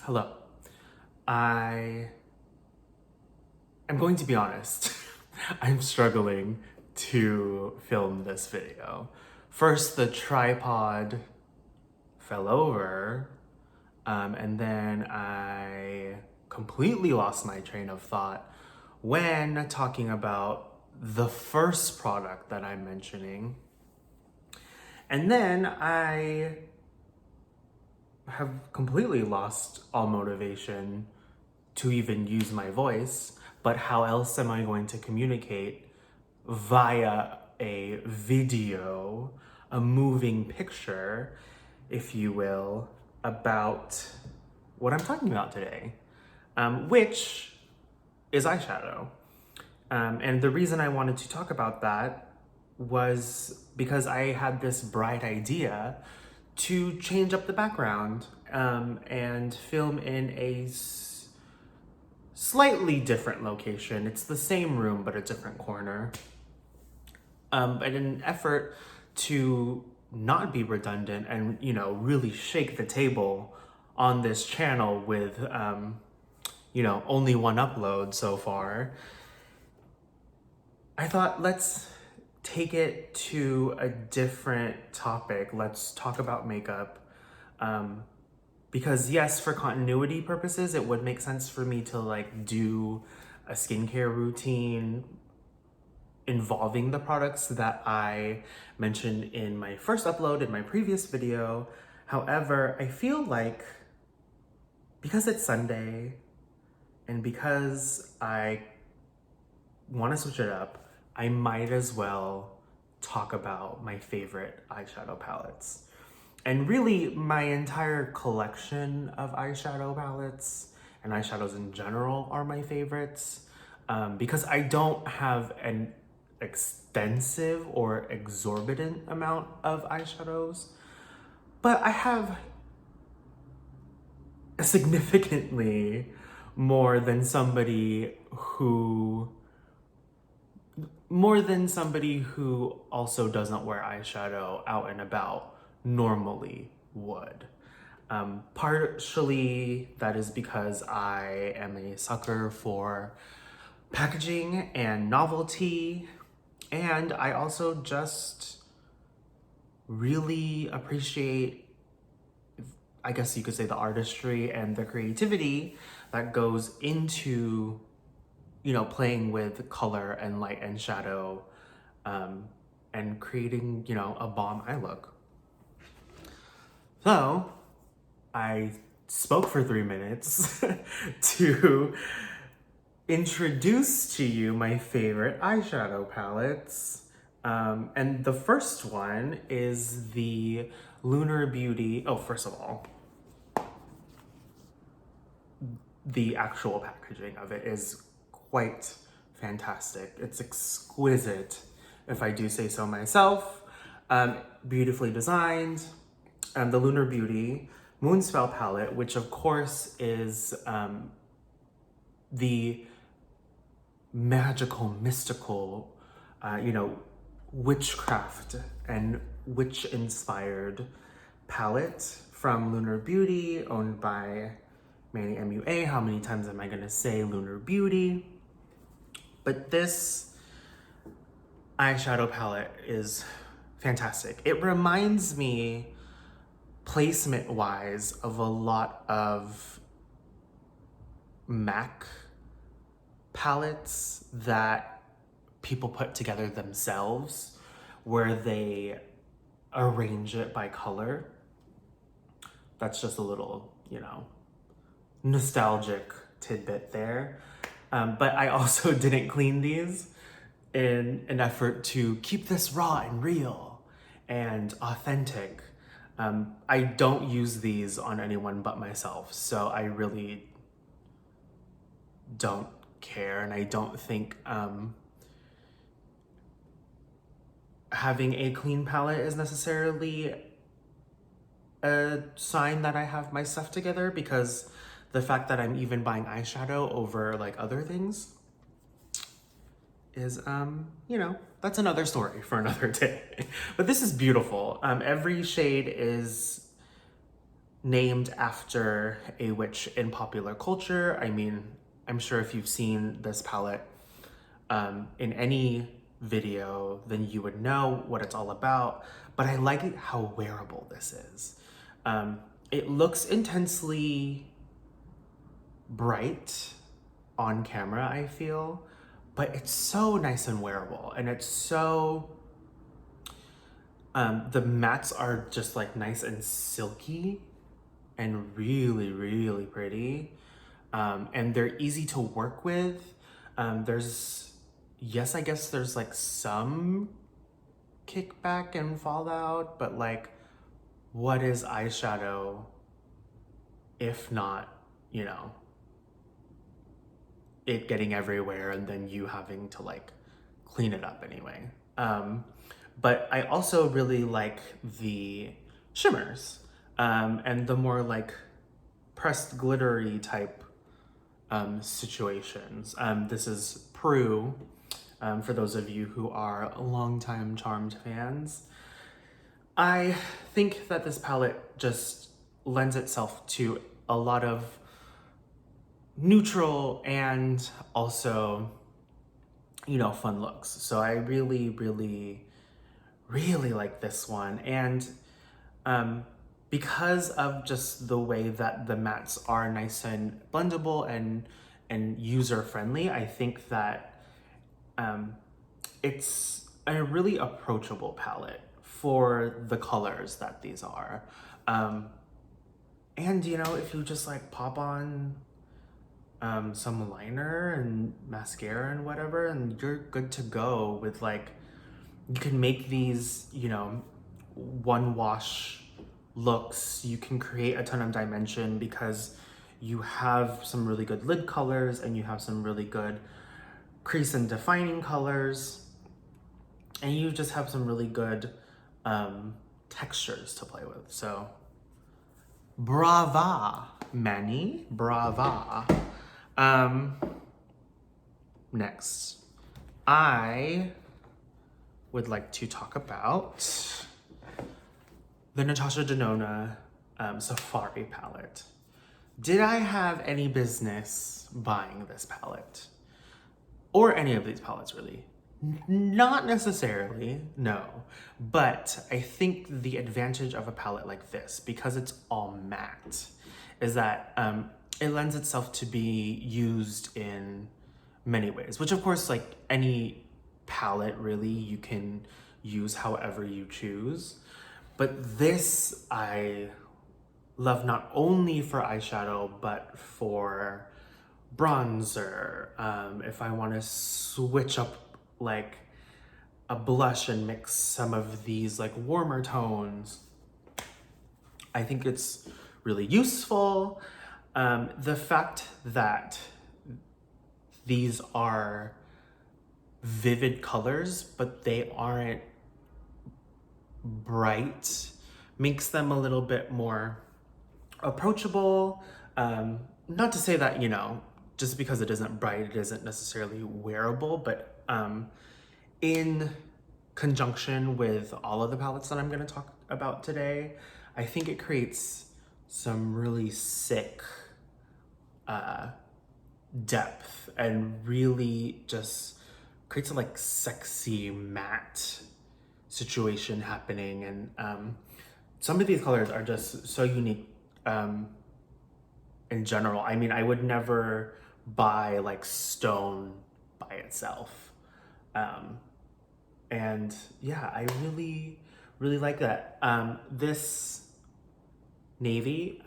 Hello. I am going to be honest. I'm struggling to film this video. First, the tripod fell over, and then I completely lost my train of thought when talking about the first product that I'm mentioning. And then I have completely lost all motivation to even use my voice, but how else am I going to communicate via a video, a moving picture, if you will, about what I'm talking about today, which is eyeshadow. And the reason I wanted to talk about that was because I had this bright idea to change up the background and film in a slightly different location. It's the same room, but a different corner. But in an effort to not be redundant and, really shake the table on this channel with, only one upload so far, I thought let's take it to a different topic. Let's talk about makeup. Because yes, for continuity purposes, it would make sense for me to do a skincare routine involving the products that I mentioned in my first upload in my previous video. However, I feel like because it's Sunday and because I want to switch it up, I might as well talk about my favorite eyeshadow palettes. And really, my entire collection of eyeshadow palettes and eyeshadows in general are my favorites because I don't have an extensive or exorbitant amount of eyeshadows, but I have significantly more than somebody who also doesn't wear eyeshadow out and about normally would. Partially that is because I am a sucker for packaging and novelty, and I also just really appreciate, I guess you could say, the artistry and the creativity that goes into playing with color and light and shadow and creating, a bomb eye look. So I spoke for 3 minutes to introduce to you my favorite eyeshadow palettes. And the first one is the Lunar Beauty. Oh, first of all, the actual packaging of it is quite fantastic. It's exquisite, if I do say so myself. Beautifully designed. The Lunar Beauty Moonspell palette, which of course is the magical, mystical, witchcraft and witch-inspired palette from Lunar Beauty, owned by Manny MUA. How many times am I gonna say Lunar Beauty? But this eyeshadow palette is fantastic. It reminds me, placement-wise, of a lot of MAC palettes that people put together themselves, where they arrange it by color. That's just a little, nostalgic tidbit there. But I also didn't clean these in an effort to keep this raw and real and authentic. I don't use these on anyone but myself, so I really don't care, and I don't think having a clean palette is necessarily a sign that I have my stuff together, because the fact that I'm even buying eyeshadow over other things is, that's another story for another day. But this is beautiful. Every shade is named after a witch in popular culture. I mean, I'm sure if you've seen this palette in any video, then you would know what it's all about, but I like how wearable this is. It looks intensely bright on camera, I feel, but it's so nice and wearable, and it's so, the mattes are just like nice and silky and really, really pretty. And they're easy to work with. Yes, I guess there's like some kickback and fallout, but like, what is eyeshadow if not, you know, it getting everywhere and then you having to like clean it up anyway. But I also really like the shimmers and the more like pressed glittery type situations. This is Prue, for those of you who are longtime Charmed fans. I think that this palette just lends itself to a lot of neutral and also, you know, fun looks. So I really, really, really like this one. And because of just the way that the mattes are nice and blendable and user-friendly, I think that it's a really approachable palette for the colors that these are. And you know, if you just like pop on some liner and mascara and whatever, and you're good to go with like, you can make these, you know, one wash looks. You can create a ton of dimension because you have some really good lid colors and you have some really good crease and defining colors, and you just have some really good textures to play with. So brava, Manny, brava. Next, I would like to talk about the Natasha Denona Safari palette. Did I have any business buying this palette? Or any of these palettes, really? Not necessarily, no. But I think the advantage of a palette like this, because it's all matte, is that it lends itself to be used in many ways, which of course, like any palette really, you can use however you choose. But this I love not only for eyeshadow, but for bronzer. If I want to switch up like a blush and mix some of these like warmer tones, I think it's really useful. The fact that these are vivid colors, but they aren't bright, makes them a little bit more approachable. Not to say that, you know, just because it isn't bright, it isn't necessarily wearable, but in conjunction with all of the palettes that I'm going to talk about today, I think it creates some really sick depth and really just creates a like sexy matte situation happening. And some of these colors are just so unique in general. I mean, I would never buy like stone by itself. And yeah, I really, really like that. This navy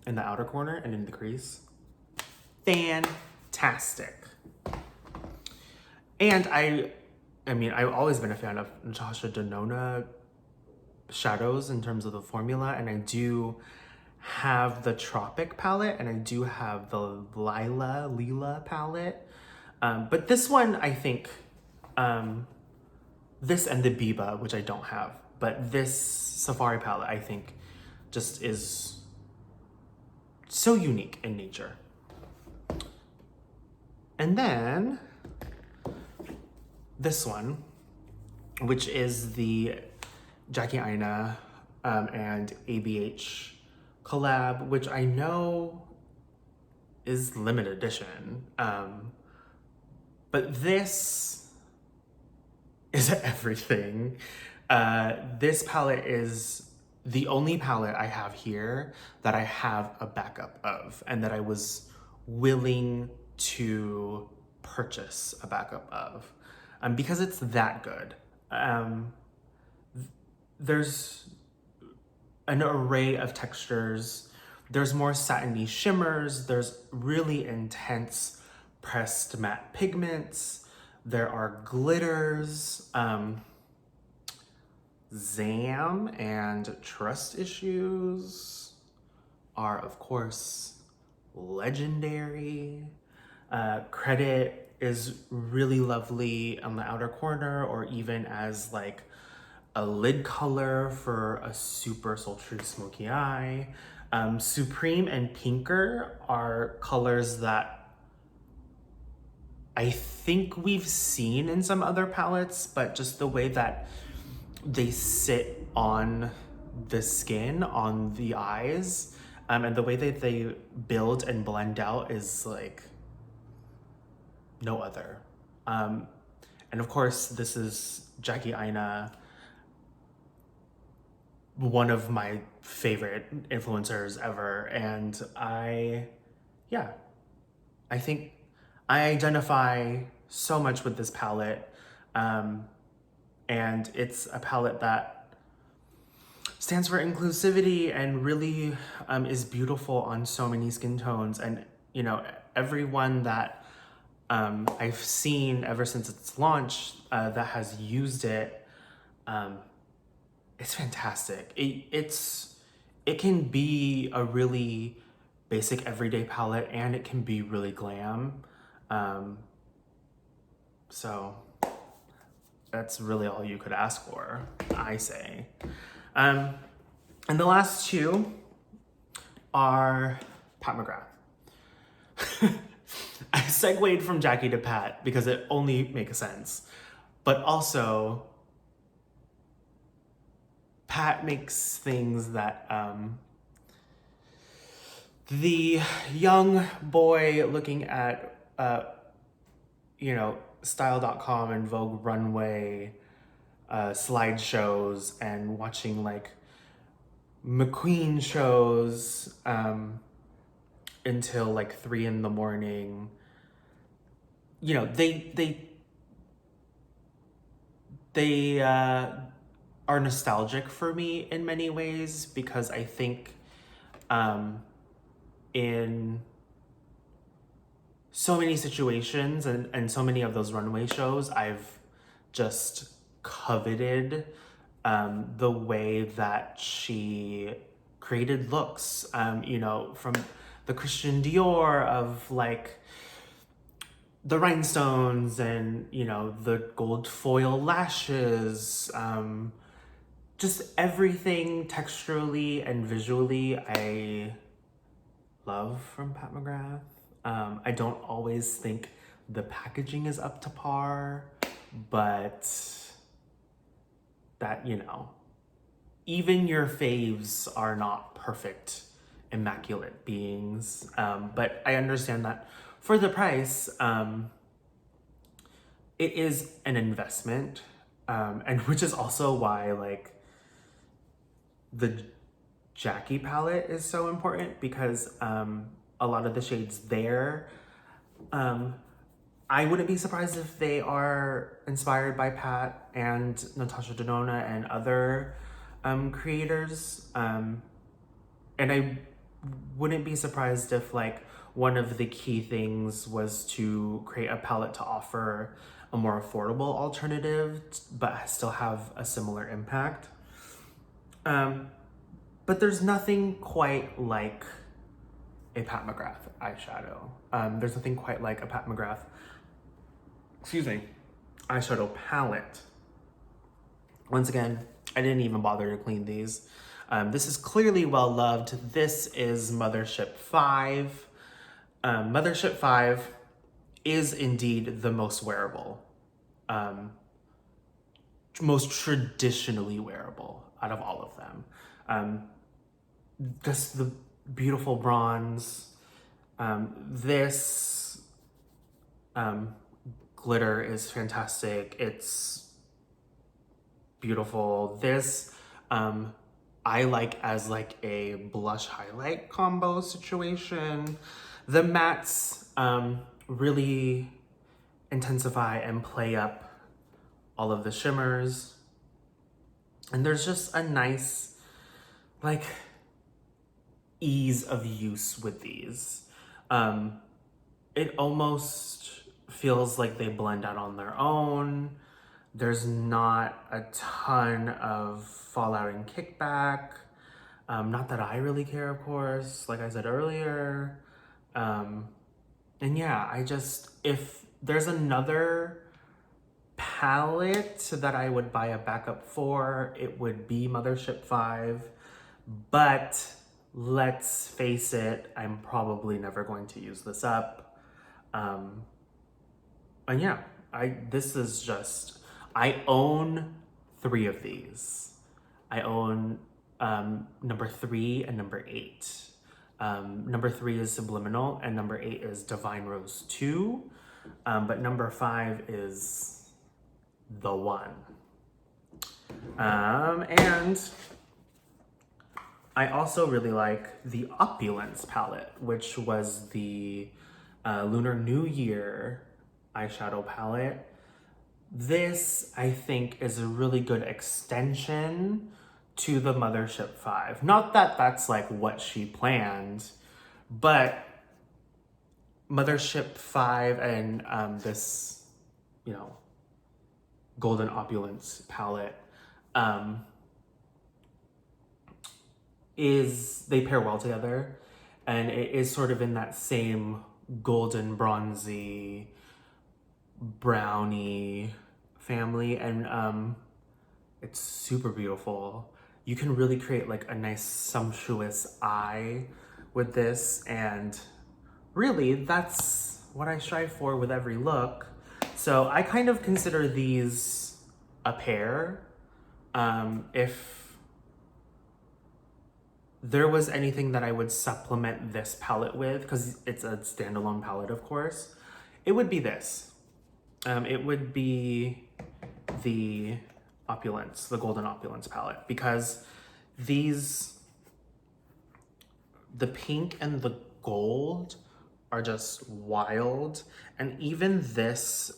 in the outer corner and in the crease, fantastic. And I mean, I've always been a fan of Natasha Denona shadows in terms of the formula, and I do have the Tropic palette and I do have the Lila palette. But this one, I think, this and the Biba, which I don't have, but this Safari palette, I think, just is so unique in nature. And then this one, which is the Jackie Aina and ABH collab, which I know is limited edition. But this is everything. This palette is the only palette I have here that I have a backup of and that I was willing to purchase a backup of, because it's that good. There's an array of textures. There's more satiny shimmers. There's really intense pressed matte pigments. There are glitters. Zam and Trust Issues are, of course, legendary. Credit is really lovely on the outer corner, or even as like a lid color for a super sultry smoky eye. Supreme and Pinker are colors that I think we've seen in some other palettes, but just the way that they sit on the skin, on the eyes, and the way that they build and blend out is like no other. And of course, this is Jackie Aina, one of my favorite influencers ever. And I think I identify so much with this palette. And it's a palette that stands for inclusivity and really is beautiful on so many skin tones. And, you know, everyone that I've seen ever since its launch that has used it, it's fantastic. It can be a really basic everyday palette, and it can be really glam. So that's really all you could ask for, I say. And the last two are Pat McGrath. I segued from Jackie to Pat because it only makes sense. But also, Pat makes things that the young boy looking at, style.com and Vogue runway slideshows and watching like McQueen shows until like 3 a.m. You know, they are nostalgic for me in many ways, because I think in so many situations and so many of those runway shows, I've just coveted the way that she created looks, from the Christian Dior of like the rhinestones and, the gold foil lashes, just everything texturally and visually I love from Pat McGrath. I don't always think the packaging is up to par, but that, even your faves are not perfect, immaculate beings. But I understand that for the price, it is an investment, and which is also why like the Jackie palette is so important, because a lot of the shades there, I wouldn't be surprised if they are inspired by Pat and Natasha Denona and other creators. And I wouldn't be surprised if like one of the key things was to create a palette to offer a more affordable alternative, but still have a similar impact. But there's nothing quite like a Pat McGrath eyeshadow. There's nothing quite like a Pat McGrath, eyeshadow palette. Once again, I didn't even bother to clean these. This is clearly well loved. This is Mothership 5. Mothership 5 is indeed the most wearable, most traditionally wearable out of all of them. just the beautiful bronze. This glitter is fantastic. It's beautiful. This I like as like a blush highlight combo situation. The mattes really intensify and play up all of the shimmers. And there's just a nice like ease of use with these. It almost feels like they blend out on their own. There's not a ton of fallout and kickback. Not that I really care, of course, like I said earlier. And yeah, if there's another palette that I would buy a backup for, it would be Mothership 5. But let's face it, I'm probably never going to use this up. And yeah, I own 3 of these. I own number 3 and number 8. Number 3 is Subliminal and number 8 is Divine Rose 2. But number 5 is the one. And I also really like the Opulence palette, which was the Lunar New Year eyeshadow palette. This, I think, is a really good extension to the Mothership 5. Not that that's like what she planned, but Mothership 5 and this, you know, Golden Opulence palette they pair well together, and it is sort of in that same golden bronzy brownie family, and it's super beautiful. You can really create like a nice sumptuous eye with this, and really that's what I strive for with every look. So I kind of consider these a pair. If there was anything that I would supplement this palette with, because it's a standalone palette, of course, it would be this. It would be the Opulence, the Golden Opulence palette, because the pink and the gold are just wild. And even this,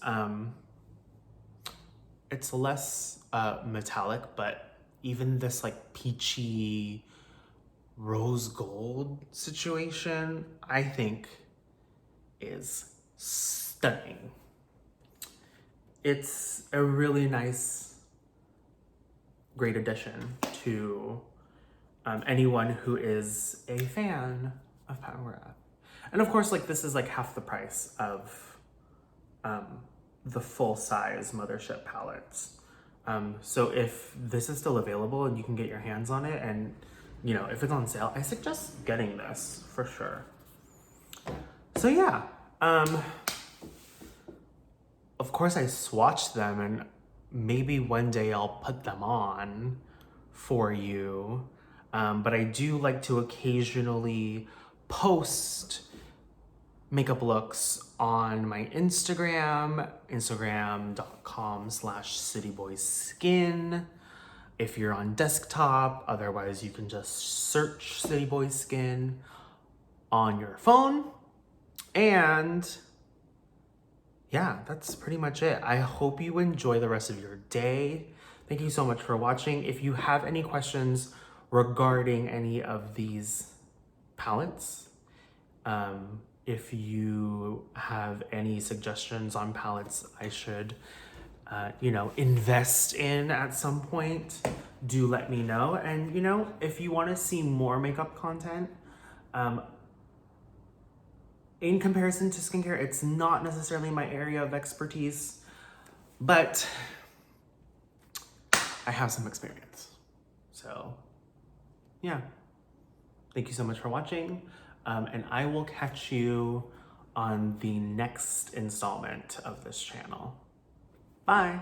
it's less metallic, but even this like peachy rose gold situation, I think is stunning. It's a really nice, great addition to anyone who is a fan of Pat McGrath. And of course, like, this is like half the price of the full-size Mothership palettes. So if this is still available and you can get your hands on it, and you know, if it's on sale, I suggest getting this for sure. So yeah, of course I swatched them, and maybe one day I'll put them on for you. But I do like to occasionally post makeup looks on my Instagram, instagram.com/cityboyskin. If you're on desktop, otherwise you can just search cityboyskin on your phone. And yeah, that's pretty much it. I hope you enjoy the rest of your day. Thank you so much for watching. If you have any questions regarding any of these palettes, if you have any suggestions on palettes I should invest in at some point, do let me know. And if you want to see more makeup content, in comparison to skincare, it's not necessarily my area of expertise, but I have some experience. So yeah, thank you so much for watching. And I will catch you on the next installment of this channel. Bye.